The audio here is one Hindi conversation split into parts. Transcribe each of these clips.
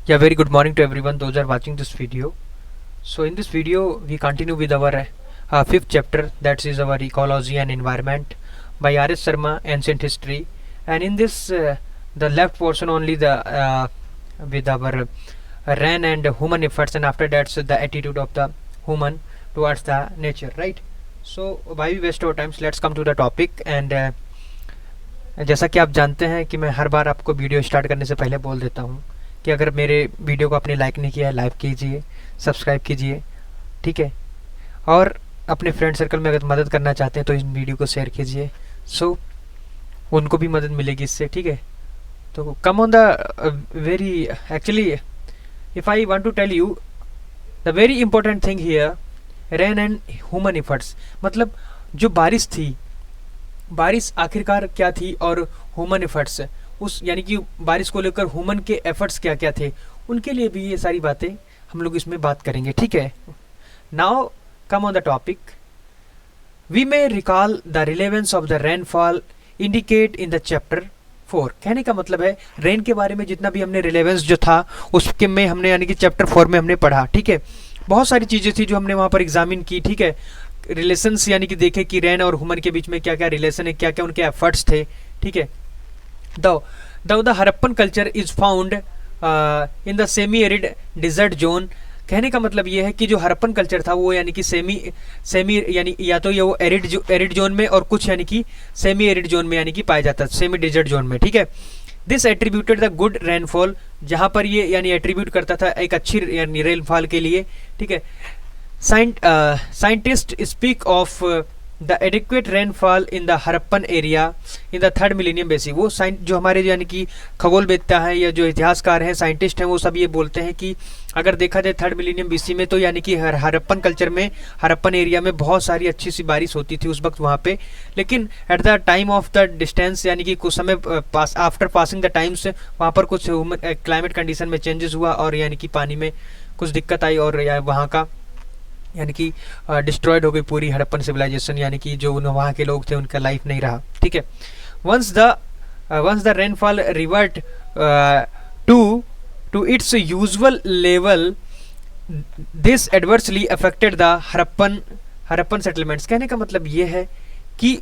Yeah, very good morning to everyone those are watching this video. So in this video we continue with our fifth chapter, that is our ecology and environment by R.S. Sharma, ancient history. And in this the left portion only the with our rain and human efforts, and after that the attitude of the human towards the nature, right? So why we waste our times, let's come to the topic. And जैसा कि आप जानते हैं कि मैं हर बार आपको वीडियो स्टार्ट करने से पहले बोल देता हूँ कि अगर मेरे वीडियो को आपने लाइक नहीं किया है, लाइक कीजिए, सब्सक्राइब कीजिए, ठीक है। और अपने फ्रेंड सर्कल में अगर मदद करना चाहते हैं तो इस वीडियो को शेयर कीजिए, सो उनको भी मदद मिलेगी इससे, ठीक है। तो come on the very actually if I want to tell you the very important thing here, rain and human efforts. मतलब जो बारिश थी, बारिश आखिरकार क्या थी, और ह्यूमन एफर्ट्स, उस यानी कि बारिश को लेकर ह्यूमन के एफर्ट्स क्या क्या थे, उनके लिए भी ये सारी बातें हम लोग इसमें बात करेंगे, ठीक है। Now come on the topic, we may recall the relevance of the rainfall indicate in the chapter 4। कहने का मतलब है रेन के बारे में जितना भी हमने रिलेवेंस जो था उसके में हमने यानी कि चैप्टर 4 में हमने पढ़ा, ठीक है। बहुत सारी चीज़ें थी जो हमने वहाँ पर एग्जामिन की, ठीक है। रिलेशंस यानी कि देखे कि रेन और ह्यूमन के बीच में क्या क्या रिलेशन है, क्या क्या उनके एफर्ट्स थे, ठीक है। The Harappan culture is found in the semi arid desert zone. कहने का मतलब ये है कि जो हरप्पन कल्चर था वो यानी कि सेमी यानी या तो ये वो एरिड जोन में, और कुछ यानी कि सेमी एरिड जोन में यानी कि पाया जाता है, सेमी डिजर्ट जोन में, ठीक है। This attributed the good rainfall, जहाँ पर ये यानी एट्रीब्यूट करता था एक अच्छी यानी रेनफॉल के लिए, ठीक है। Scientists speak of the adequate rainfall in the Harappan area in the 3rd millennium BC। वो जो हमारे यानी कि खगोलवेत्ता है या जो इतिहासकार हैं, साइंटिस्ट हैं, वो सब ये बोलते हैं कि अगर देखा जाए 3rd मिलीनियम BC में तो यानी कि हरप्पन कल्चर में, हरप्पन एरिया में बहुत सारी अच्छी सी बारिश होती थी उस वक्त वहाँ पे। लेकिन at the time of the distance यानी कि कुछ समय आफ्टर पासिंग द टाइम्स वहाँ पर कुछ क्लाइमेट कंडीशन में चेंजेस हुआ, और यानी कि पानी में कुछ दिक्कत आई, और वहाँ का यानी कि डिस्ट्रॉयड हो गई पूरी हड़प्पन सिविलाइजेशन, यानी कि जो वहाँ के लोग थे उनका लाइफ नहीं रहा, ठीक है। Once the rainfall revert to its usual level, this adversely affected the Harappan settlements. कहने का मतलब ये है कि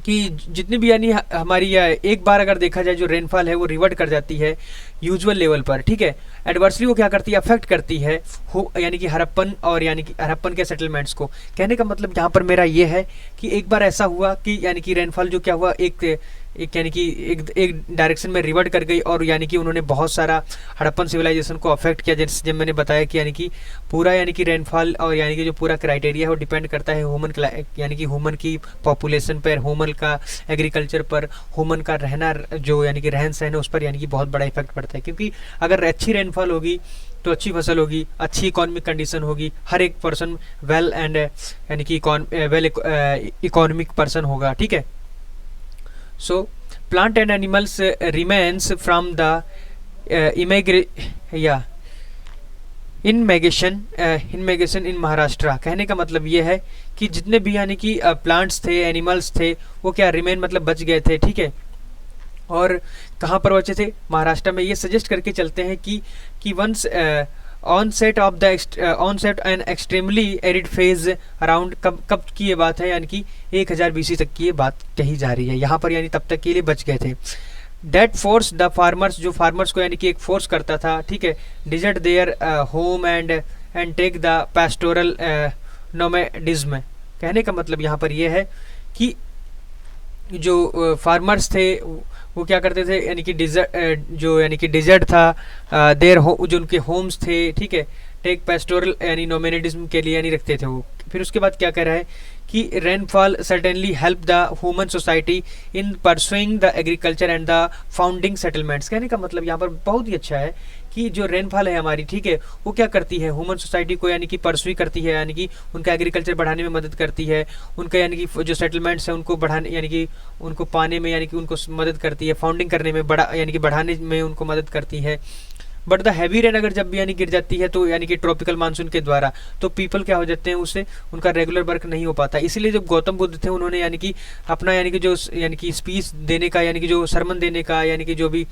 जितनी भी यानी हमारी एक बार अगर देखा जाए जो रेनफॉल है वो रिवर्ट कर जाती है यूजुअल लेवल पर, ठीक है। एडवर्सली वो क्या करती है, अफेक्ट करती है यानी कि हड़प्पन और यानी कि हड़प्पन के सेटलमेंट्स को। कहने का मतलब यहाँ पर मेरा ये है कि एक बार ऐसा हुआ कि यानी कि रेनफॉल जो क्या हुआ, एक यानी कि एक डायरेक्शन में रिवर्ट कर गई, और यानी कि उन्होंने बहुत सारा हड़प्पन सिविलाइजेशन को अफेक्ट किया। जैसे जब मैंने बताया कि यानी कि पूरा यानी कि रेनफॉल और यानी कि जो पूरा क्राइटेरिया है वो डिपेंड करता है ह्यूमन यानी कि ह्यूमन की पॉपुलेशन पर, ह्यूमन का एग्रीकल्चर पर, ह्यूमन का रहना जो यानी कि रहन सहन है उस पर यानी कि बहुत बड़ा इफेक्ट पड़ता है। क्योंकि अगर अच्छी रेनफॉल होगी तो अच्छी फसल होगी, अच्छी इकोनॉमिक कंडीशन होगी, हर एक पर्सन वेल एंड यानी कि वेल इकोनॉमिक पर्सन होगा, ठीक है। So plant and animals remains from the immigration in Maharashtra. कहने का मतलब ये है कि जितने भी यानी कि प्लांट्स थे, एनिमल्स थे, वो क्या रिमेन मतलब बच गए थे, ठीक है। और कहाँ पर बचे थे, महाराष्ट्र में। ये सजेस्ट करके चलते हैं कि once onset an extremely arid phase around, कब की ये बात है, यानी कि 1000 BC तक की ये बात कही जा रही है यहाँ पर, यानी तब तक के लिए बच गए थे। दैट फोर्स द फार्मर्स, जो फार्मर्स को यानी कि एक फोर्स करता था, ठीक है, desert their home and take the pastoral nomadism. कहने का मतलब यहाँ पर ये है कि जो फार्मर्स थे वो क्या करते थे, यानी कि डिजर्ट था, जो उनके होम्स थे, ठीक है, टेक पेस्टोरल यानी नोमेडिज्म के लिए यानी रखते थे वो। फिर उसके बाद क्या कह रहा है कि rainfall certainly help the human society in pursuing the agriculture and the founding settlements. कहने का मतलब यहाँ पर बहुत ही अच्छा है कि जो रेनफॉल है हमारी, ठीक है, वो क्या करती है, ह्यूमन सोसाइटी को यानी कि परसुई करती है, यानी कि उनका एग्रीकल्चर बढ़ाने में मदद करती है, उनका यानी कि जो सेटलमेंट्स है उनको बढ़ाने यानी कि उनको पाने में यानी कि उनको मदद करती है, फाउंडिंग करने में यानी कि बढ़ाने में उनको मदद करती है। बट द हैवी रेन अगर जब भी यानी गिर जाती है तो यानी कि ट्रॉपिकल मानसून के द्वारा, तो पीपल क्या हो जाते हैं, उससे उनका रेगुलर वर्क नहीं हो पाता। इसीलिए जब गौतम बुद्ध थे उन्होंने यानी कि अपना यानी कि जो यानी कि स्पीच देने का, यानी कि जो सरमन देने का, यानी कि जो भी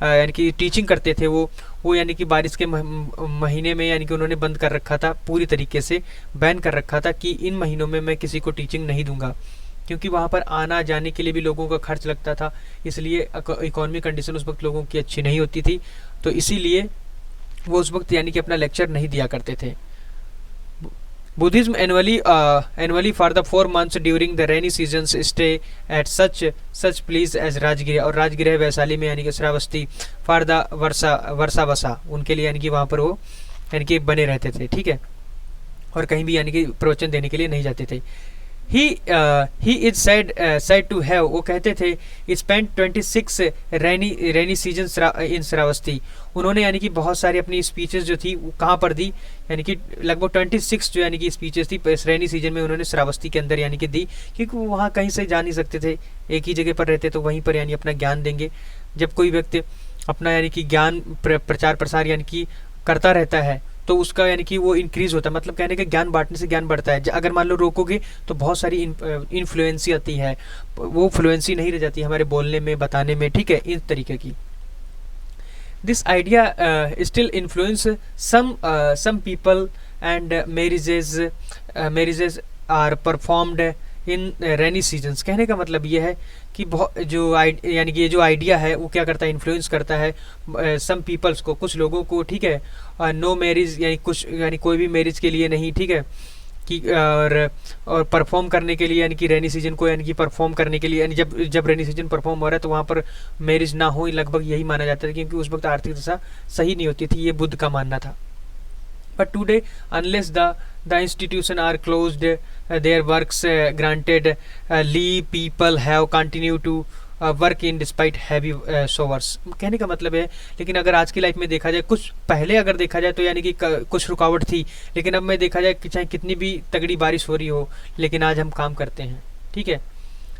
यानी कि टीचिंग करते थे वो वो यानी कि बारिश के महीने में यानी कि उन्होंने बंद कर रखा था, पूरी तरीके से बैन कर रखा था कि इन महीनों में मैं किसी को टीचिंग नहीं दूंगा, क्योंकि वहाँ पर आना जाने के लिए भी लोगों का खर्च लगता था, इसलिए इकोनॉमिक कंडीशन उस वक्त लोगों की अच्छी नहीं होती थी, तो इसीलिए वो उस वक्त यानी कि अपना लेक्चर नहीं दिया करते थे। Buddhism annually for the 4 months during the rainy seasons stay at such place as Rajgriha, और राजगृह वैशाली में यानी कि श्रावस्ती फॉर द वर्षा उनके लिए यानी कि वहाँ पर वो यानी कि बने रहते थे, ठीक है, और कहीं भी यानी कि प्रवचन देने के लिए नहीं जाते थे। he is said to have, वो कहते थे, spent 26 rainy seasons in Shravasti, उन्होंने यानी कि बहुत सारी अपनी स्पीचेस जो थी वो कहाँ पर दी, यानी कि लगभग 26 जो यानी कि स्पीचेस थी रेनी सीजन में उन्होंने श्रावस्ती के अंदर यानी कि दी, क्योंकि वो वहाँ कहीं से जा नहीं सकते थे, एक ही जगह पर रहते तो वहीं पर यानी अपना ज्ञान देंगे। जब कोई व्यक्ति अपना यानी कि ज्ञान प्रचार प्रसार यानी कि करता रहता है तो उसका यानी कि वो इंक्रीज होता है, मतलब कहने का ज्ञान बांटने से ज्ञान बढ़ता है। अगर मान लो रोकोगे तो बहुत सारी इन्फ्लुएंसी आती है, वो फ्लुएंसी नहीं रह जाती हमारे बोलने में, बताने में, ठीक है, इस तरीके की। This idea still influence some people and marriages are performed in rainy seasons. कहने का मतलब ये है कि बहुत जो यानी कि ये जो आइडिया है वो क्या करता है, इन्फ्लुएंस करता है सम पीपल्स को, कुछ लोगों को, ठीक है, नो मैरिज यानी कुछ यानी कोई भी मैरिज के लिए नहीं, ठीक है, कि और परफॉर्म करने के लिए यानी कि रेनी सीजन को यानी कि परफॉर्म करने के लिए, यानी जब रेनी सीजन परफॉर्म हो रहा है तो वहाँ पर मैरिज ना हो, लगभग यही माना जाता है, क्योंकि उस वक्त आर्थिक दशा सही नहीं होती थी, ये बुद्ध का मानना था। But today, unless the institution are closed, their works granted leave, people have continued to work in despite heavy showers। कहने का मतलब है, लेकिन अगर आज की लाइफ में देखा जाए, कुछ पहले अगर देखा जाए तो यानी कि कुछ रुकावट थी, लेकिन अब में देखा जाए कि चाहे कितनी भी तगड़ी बारिश हो रही हो, लेकिन आज हम काम करते हैं, ठीक है।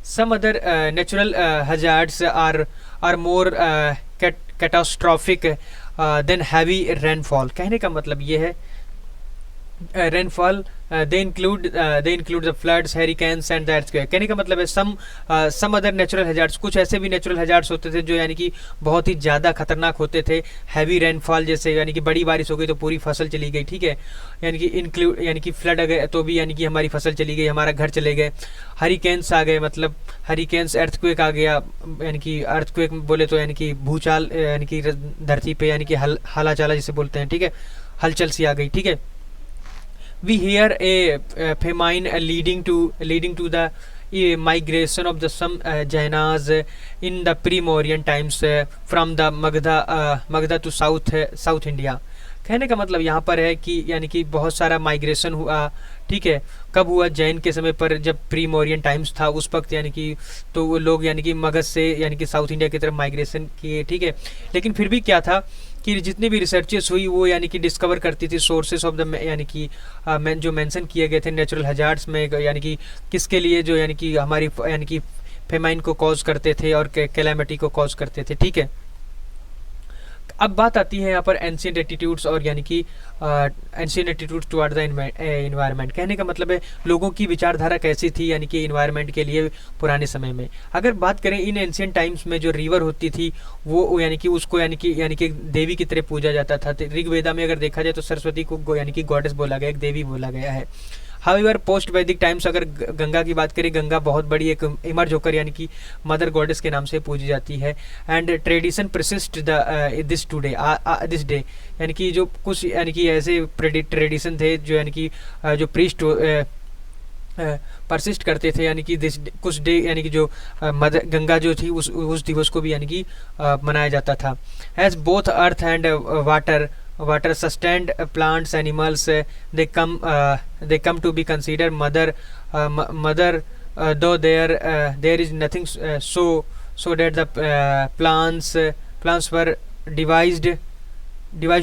Some other natural hazards are more catastrophic than heavy rainfall। कहने का मतलब ये है rainfall they include the floods, hurricanes and the earthquake। कहने का मतलब है some other natural hazards, कुछ ऐसे भी natural hazards होते थे जो यानी कि बहुत ही ज़्यादा खतरनाक होते थे। heavy rainfall जैसे यानी कि बड़ी बारिश हो गई तो पूरी फसल चली गई, ठीक है, यानी कि इंक्लूड यानी कि फ्लड आ गए तो भी यानी कि हमारी फसल चली गई, हमारा घर चले गए। हरिकेन्स आ गए, मतलब हरिकेन्स, अर्थक्वेक आ गया, यानी कि अर्थक्वेक बोले तो यानी कि भूचाल, यानी कि धरती पे यानी कि हाला चाला जिसे बोलते हैं, ठीक है, हलचल सी आ गई, ठीक है। We hear a famine leading to the migration of the some Jainas in the pre-Mauryan times from the Magadha to South India। कहने का मतलब यहाँ पर है कि यानी कि बहुत सारा माइग्रेशन हुआ, ठीक है, कब हुआ, जैन के समय पर, जब प्री मौर्यन टाइम्स था उस वक्त, यानी कि तो वो लोग यानी कि मगध से यानी कि साउथ इंडिया की तरफ माइग्रेशन किए, ठीक है। लेकिन फिर भी क्या था कि जितनी भी रिसर्चेस हुई वो यानी कि डिस्कवर करती थी सोर्सेस ऑफ द यानी कि जो मेंशन किए गए थे नेचुरल हजार्ड्स में, यानी कि किसके लिए, जो यानी कि हमारी यानी कि फेमाइन को कॉज करते थे और कैलामिटी को कॉज करते थे, ठीक है। अब बात आती है यहाँ पर एंशिएंट एटीट्यूड्स और यानी कि ancient attitudes toward the environment. कहने का मतलब है लोगों की विचारधारा कैसी थी यानी कि एनवायरनमेंट के लिए पुराने समय में। अगर बात करें इन एंशिएंट टाइम्स में जो रिवर होती थी वो यानी कि उसको यानी कि देवी की तरह पूजा जाता था। ऋग्वेदा में अगर देखा जाए तो सरस्वती को यानी कि गॉडेस बोला गया, एक देवी बोला गया है। हाउएवर पोस्ट वैदिक टाइम्स अगर गंगा की बात करें, गंगा बहुत बड़ी एक इमर्ज होकर यानी कि मदर गॉडेस के नाम से पूजी जाती है। And tradition persist this day यानी कि जो कुछ यानी कि ऐसे ट्रेडिशन थे जो यानी कि जो प्रीस्ट परसिस्ट करते थे, यानी कि कुछ डे यानी कि जो मदर गंगा जो थी उस दिवस को भी यानी कि मनाया जाता था। As both earth and water sustained plants animals they come to be considered mother though there is nothing so that the plants were devised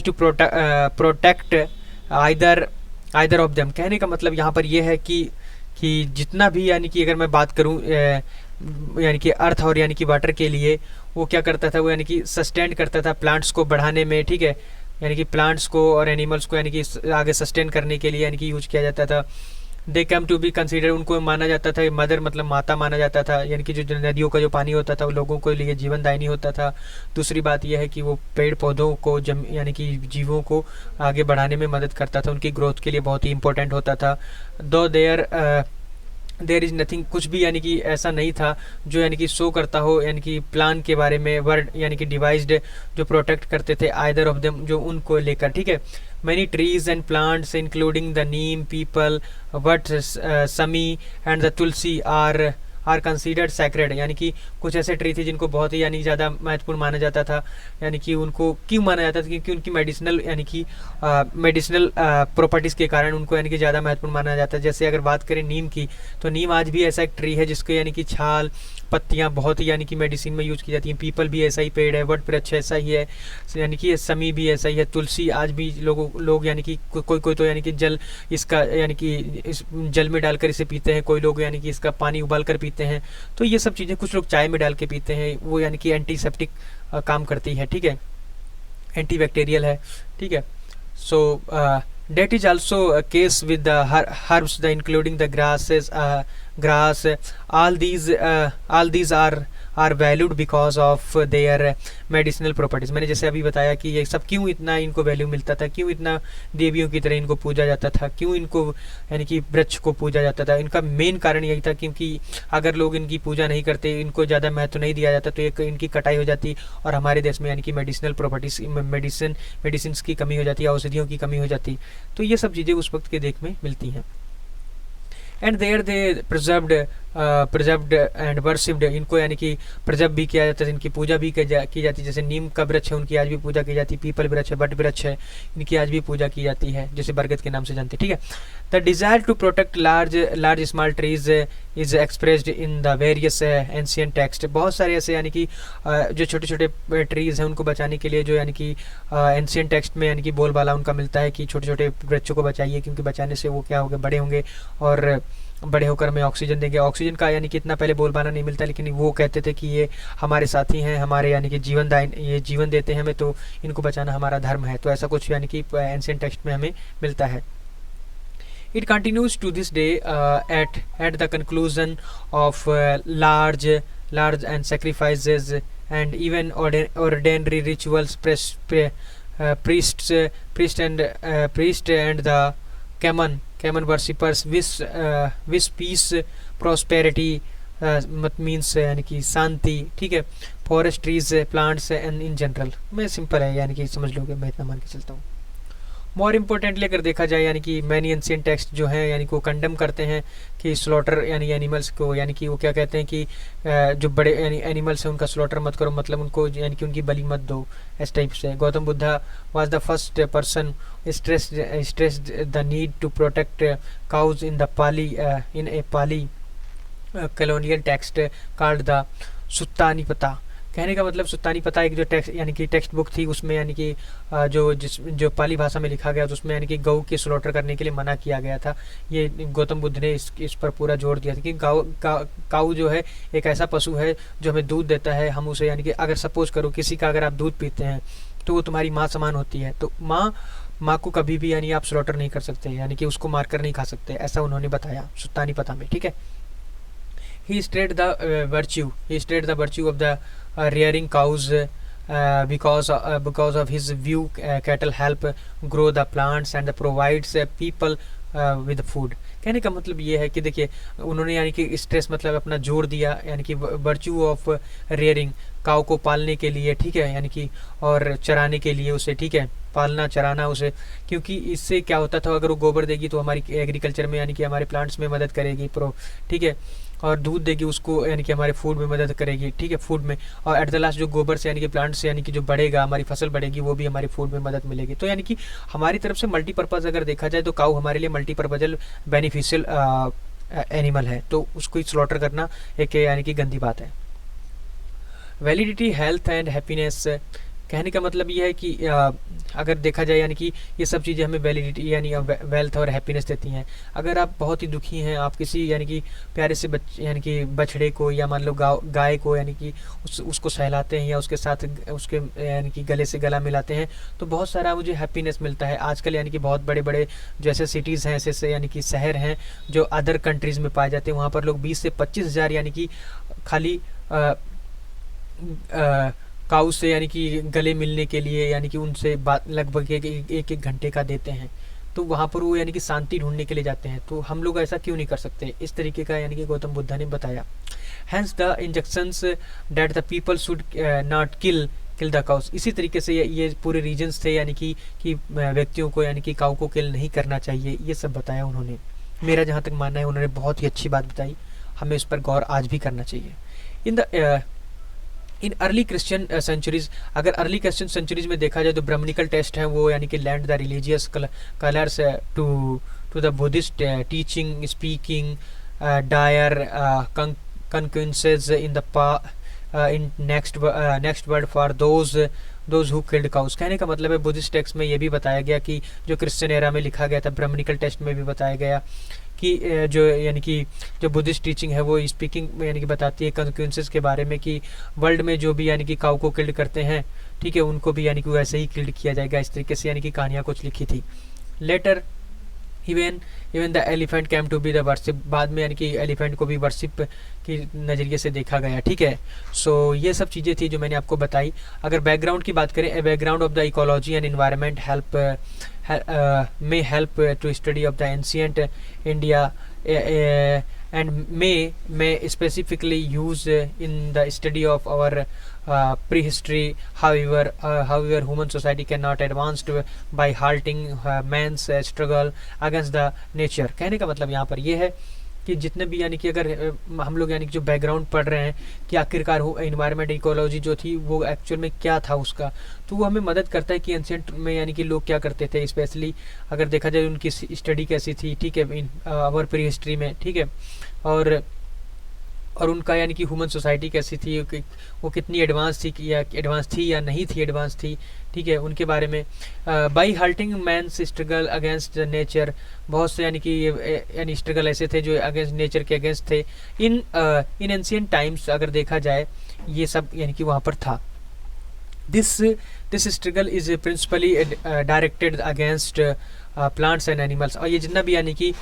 to protect either of them। कहने का मतलब यहाँ पर यह है कि जितना भी यानी कि अगर मैं बात करूँ यानी कि अर्थ और यानी कि वाटर के लिए वो क्या करता था, वो यानी कि सस्टेन करता था प्लांट्स को बढ़ाने में, ठीक है, यानी कि प्लांट्स को और एनिमल्स को यानी कि आगे सस्टेन करने के लिए यानी कि यूज किया जाता था। दे कम टू बी कंसीडर, उनको माना जाता था मदर, मतलब माता माना जाता था, यानी कि जो नदियों का जो पानी होता था वो लोगों के लिए जीवन दायिनी होता था। दूसरी बात यह है कि वो पेड़ पौधों को यानी कि जीवों को आगे बढ़ाने में मदद करता था, उनकी ग्रोथ के लिए बहुत ही इंपॉर्टेंट होता था। दो देयर इज नथिंग, कुछ भी यानी कि ऐसा नहीं था जो यानी कि शो करता हो यानी कि प्लान के बारे में, वर्ड यानी कि डिवाइस्ड जो प्रोटेक्ट करते थे आइदर ऑफ देम, जो उनको लेकर, ठीक है। Many trees and plants including the neem, peepal, vat, shami and the tulsi are considered sacred, यानी कि कुछ ऐसे ट्री थे जिनको बहुत ही यानी ज़्यादा महत्वपूर्ण माना जाता था। यानी कि उनको क्यों माना जाता था, क्योंकि उनकी मेडिसिनल यानी कि मेडिसिनल प्रॉपर्टीज़ के कारण उनको यानी कि ज़्यादा महत्वपूर्ण माना जाता है। जैसे अगर बात करें नीम की, तो नीम आज भी ऐसा एक ट्री है जिसको यानी कि छाल, पत्तियां बहुत ही यानी कि मेडिसिन में यूज की जाती हैं। पीपल भी ऐसा ही पेड़ है, वट वृक्ष ऐसा ही है, यानी कि समी भी ऐसा ही है, तुलसी आज भी लोग यानी कि कोई तो यानी कि जल इसका यानी कि इस जल में डालकर इसे पीते हैं, कोई लोग यानी कि इसका पानी उबाल कर पीते हैं। तो ये सब चीज़ें कुछ लोग चाय में डाल के पीते हैं, वो यानी कि एंटीसेप्टिक काम करती है, ठीक है, एंटीबैक्टीरियल है, ठीक है। सो that is also a case with the herbs, the including the grasses, grass. All these are valued because of their medicinal properties. मैंने जैसे अभी बताया कि ये सब क्यों इतना इनको वैल्यू मिलता था, क्यों इतना देवियों की तरह इनको पूजा जाता था, क्यों इनको यानी कि वृक्ष को पूजा जाता था। इनका मेन कारण यही था क्योंकि अगर लोग इनकी पूजा नहीं करते, इनको ज़्यादा महत्व नहीं दिया जाता, तो एक इनकी कटाई हो जाती और हमारे देश में यानी कि मेडिसिनल प्रॉपर्टीज, मेडिसिन की कमी हो जाती, औषधियों की कमी हो जाती। तो ये सब चीज़ें उस वक्त के देख में मिलती हैं। And there they preserved and worshipped, इनको यानी कि प्रिजर्व भी किया जाता है, इनकी पूजा भी की जाती है। जैसे नीम का वृक्ष है, उनकी आज भी पूजा की जाती है, पीपल वृक्ष है, बट वृक्ष है, इनकी आज भी पूजा की जाती है, जैसे बरगद के नाम से जानते हैं, ठीक है। The desire to protect large small trees is expressed in the various ancient text. बहुत सारे ऐसे यानी कि जो छोटे छोटे ट्रीज हैं उनको बचाने के लिए जो यानी कि एंशियंट टेक्स्ट में यानी कि बोलबाला उनका मिलता है कि छोटे छोटे वृक्षों को बचाइए, क्योंकि बचाने से वो क्या होंगे, बड़े होंगे और बड़े होकर हमें ऑक्सीजन देंगे। ऑक्सीजन का यानी कि इतना पहले बोलबाला नहीं मिलता, लेकिन वो कहते थे कि ये हमारे साथी हैं, हमारे यानी कि ये जीवन देते हैं हमें, तो इनको बचाना हमारा धर्म है। तो ऐसा कुछ यानी कि एंशिएंट टेक्स्ट में हमें मिलता है। It continues to this day at the conclusion of large and sacrifices and even ordinary rituals. Priest and the Kaman worshippers wish peace, prosperity, means यानी कि शांति, ठीक है, forest, trees, plants and in general. मैं सिंपल है यानी कि समझ लोगे, मैं इतना मान के चलता हूँ। मोर इम्पोर्टेंटली अगर देखा जाए यानी कि मैनी एंशिएंट टेक्स्ट जो है यानी कि वो कंडेम करते हैं कि स्लॉटर यानी एनिमल्स को, यानी कि वो क्या कहते हैं कि जो बड़े यानी एनिमल्स हैं उनका स्लॉटर मत करो, मतलब उनको यानी कि उनकी बलि मत दो, इस टाइप से। Gautam Buddha was the first person stressed the need to protect cows in a Pali colonial text called the सुत्तानीपता। कहने का मतलब सुत्तानीपता एक जो टेक्स्ट यानी कि टेक्स्ट बुक थी, उसमें यानी कि जो पाली भाषा में लिखा गया, तो उसमें यानी कि गऊ के स्लॉटर करने के लिए मना किया गया था। ये गौतम बुद्ध ने इस पर पूरा जोर दिया था कि काऊ जो है एक ऐसा पशु है जो हमें दूध देता है, हम उसे यानी कि अगर सपोज करो किसी का अगर आप दूध पीते हैं तो वो तुम्हारी माँ समान होती है, तो माँ को कभी भी यानी आप स्लॉटर नहीं कर सकते, यानी कि उसको मारकर नहीं खा सकते, ऐसा उन्होंने बताया सुत्तानीपता में, ठीक है। He stated the virtue of the rearing cows because of his view cattle help grow the plants and provides people with food। कहने का मतलब ये है कि देखिए उन्होंने यानी कि स्ट्रेस मतलब अपना जोर दिया यानी कि वर्च्यू ऑफ रेयरिंग, काऊ को पालने के लिए, ठीक है, यानी कि और चराने के लिए उसे, ठीक है, पालना चराना उसे, क्योंकि इससे क्या होता था, अगर वो गोबर देगी तो हमारी एग्रीकल्चर में यानी कि हमारे प्लांट्स में मदद करेगी, ठीक है, और दूध देगी उसको यानी कि हमारे फूड में मदद करेगी, ठीक है, फूड में, और एट द लास्ट जो गोबर से यानी कि प्लांट से यानी कि जो बढ़ेगा, हमारी फसल बढ़ेगी, वो भी हमारे फूड में मदद मिलेगी। तो यानी कि हमारी तरफ से मल्टीपर्पज़ अगर देखा जाए तो काऊ हमारे लिए मल्टीपर्पज़ल बेनिफिशियल एनिमल है, तो उसको स्लॉटर करना एक यानी कि गंदी बात है। वैलिडिटी, हेल्थ एंड हैप्पीनेस, कहने का मतलब ये है कि अगर देखा जाए यानी कि ये सब चीज़ें हमें वैलिडिटी यानी वेल्थ और हैप्पीनेस देती हैं। अगर आप बहुत ही दुखी हैं, आप किसी यानी कि प्यारे से यानी कि बछड़े को या मान लो गाय को यानी कि उसको सहलाते हैं या उसके साथ उसके यानी कि गले से गला मिलाते हैं, तो बहुत सारा मुझे हैप्पीनेस मिलता है। आजकल यानी कि बहुत बड़े बड़े जैसे सिटीज़ हैं, ऐसे यानी कि शहर हैं जो अदर कंट्रीज़ में पाए जाते हैं, वहाँ पर लोग 20 से 25 हज़ार यानी कि खाली काऊ से यानी कि गले मिलने के लिए यानी कि उनसे बात लगभग एक घंटे का देते हैं। तो वहाँ पर वो यानी कि शांति ढूंढने के लिए जाते हैं। तो हम लोग ऐसा क्यों नहीं कर सकते? इस तरीके का यानी कि गौतम बुद्धा ने बताया। Hence the injunctions that the people should not kill the cows. इसी तरीके से ये पूरे रीजन्स थे यानी कि व्यक्तियों को यानी कि काऊ को किल नहीं करना चाहिए, ये सब बताया उन्होंने। मेरा जहाँ तक मानना है उन्होंने बहुत ही अच्छी बात बताई, हमें इस पर गौर आज भी करना चाहिए। इन अर्ली क्रिश्चियन सेंचुरीज, अगर अर्ली क्रिश्चियन सेंचुरीज में देखा जाए तो ब्राह्मणिकल टेस्ट है वो यानी कि lend the religious colours to the Buddhist teaching speaking dire consequences in the in next world for those who killed cows. कहने का मतलब है बुद्धिस्ट टेक्स्ट में ये भी बताया गया कि जो क्रिश्चियन एरा में लिखा गया था, ब्राह्मणिकल टेस्ट में भी बताया गया कि जो यानी कि जो बुद्धिस्ट टीचिंग है वो स्पीकिंग यानी कि बताती है कंसिक्वेंसेस के बारे में कि वर्ल्ड में जो भी यानी कि काऊ को किल्ड करते हैं, ठीक है, उनको भी यानी कि वैसे ही किल्ड किया जाएगा। इस तरीके से यानी कि कहानियाँ कुछ लिखी थी। Later even the elephant came to be the worship, बाद में यानी कि एलिफेंट को भी वर्शिप की नज़रिए से देखा गया, ठीक है। सो ये सब चीज़ें थी जो मैंने आपको बताई। अगर बैकग्राउंड की बात करें, background of the ecology and environment may help to study of the ancient India and may specifically use in the study of our prehistory. However, human society cannot advance by halting man's struggle against the nature। कहने का मतलब यहाँ पर ये है कि जितने भी यानी कि अगर हम लोग यानी कि जो बैकग्राउंड पढ़ रहे हैं कि आखिरकार इन्वायरमेंट इकोलॉजी जो थी वो एक्चुअल में क्या था उसका, तो वो हमें मदद करता है कि एंशिएंट में यानी कि लोग क्या करते थे, स्पेशली अगर देखा जाए उनकी स्टडी कैसी थी, ठीक है, इन आवर प्री हिस्ट्री में, ठीक है, और उनका यानी कि ह्यूमन सोसाइटी कैसी थी, वो कितनी एडवांस थी या नहीं थी एडवांस थी, ठीक है, उनके बारे में। By halting man's struggle against nature, बहुत से यानी कि यानी स्ट्रगल ऐसे थे जो अगेंस्ट नेचर के अगेंस्ट थे। इन एंशिएंट टाइम्स अगर देखा जाए ये सब यानी कि वहाँ पर था। This struggle is principally directed against plants and animals. और ये जितना भी यानी कि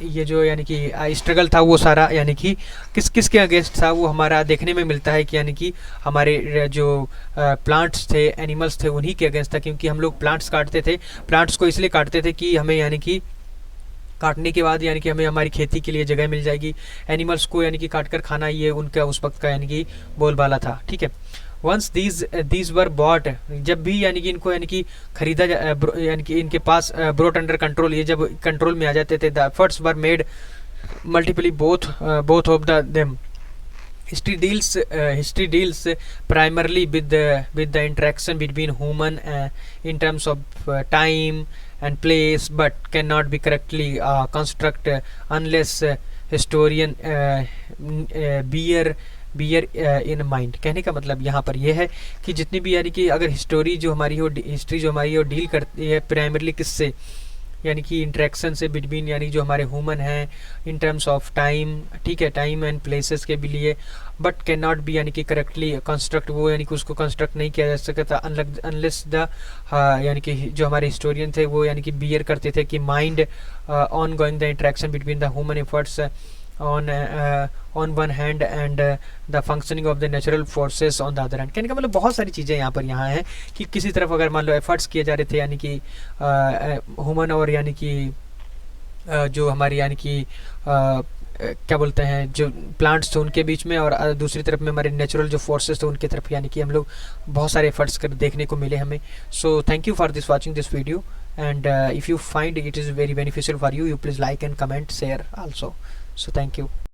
ये जो यानी कि स्ट्रगल था वो सारा यानी कि किस के अगेंस्ट था, वो हमारा देखने में मिलता है कि यानी कि हमारे जो प्लांट्स थे, एनिमल्स थे, उन्हीं के अगेंस्ट था। क्योंकि हम लोग प्लांट्स काटते थे, प्लांट्स को इसलिए काटते थे कि हमें यानी कि काटने के बाद यानी कि हमें हमारी खेती के लिए जगह मिल जाएगी। एनिमल्स को यानी कि काट कर खाना, ये उनका उस वक्त का यानी कि बोलबाला था, ठीक है। वंस दीज वर बॉट, जब भी यानी कि इनको यानी कि खरीदा यानी कि इनके पास ब्रोट अंडर कंट्रोल, ये जब कंट्रोल में आ जाते थे, the efforts were made multiply both of them. History deals primarily with the interaction between human in terms of time and place, but cannot be correctly construct unless historian bear in mind। कहने का मतलब यहाँ पर यह है कि जितनी भी यानी कि अगर हिस्ट्री जो हमारी हो डील करती है प्राइमरली किससे, यानी कि इंटरेक्शन से बिटवीन यानी जो हमारे ह्यूमन हैं इन टर्म्स ऑफ टाइम, ठीक है, टाइम एंड प्लेसेस के भी लिए, बट कैन नॉट बी यानी कि करेक्टली कंस्ट्रक्ट, वो यानी कि उसको कंस्ट्रक्ट नहीं किया जा सकता अनलेस द यानी कि जो हमारे हिस्टोरियन थे वो यानी कि बियर करते थे कि mind on going the interaction between the human efforts on one hand and the functioning of the natural forces on the other hand। कहने का मतलब बहुत सारी चीज़ें यहाँ हैं कि किसी तरफ अगर मान लो एफर्ट्स किए जा रहे थे यानी कि ह्यूमन और यानी कि जो हमारी यानी कि क्या बोलते हैं जो प्लांट्स थे उनके बीच में, और दूसरी तरफ में हमारे नेचुरल जो फोर्सेस थे उनकी तरफ यानी कि हम लोग बहुत सारे एफर्ट्स कर देखने को मिले हमें। So thank you for this watching this video, and if you find it is very beneficial for you, you please like and comment, share also. So thank you.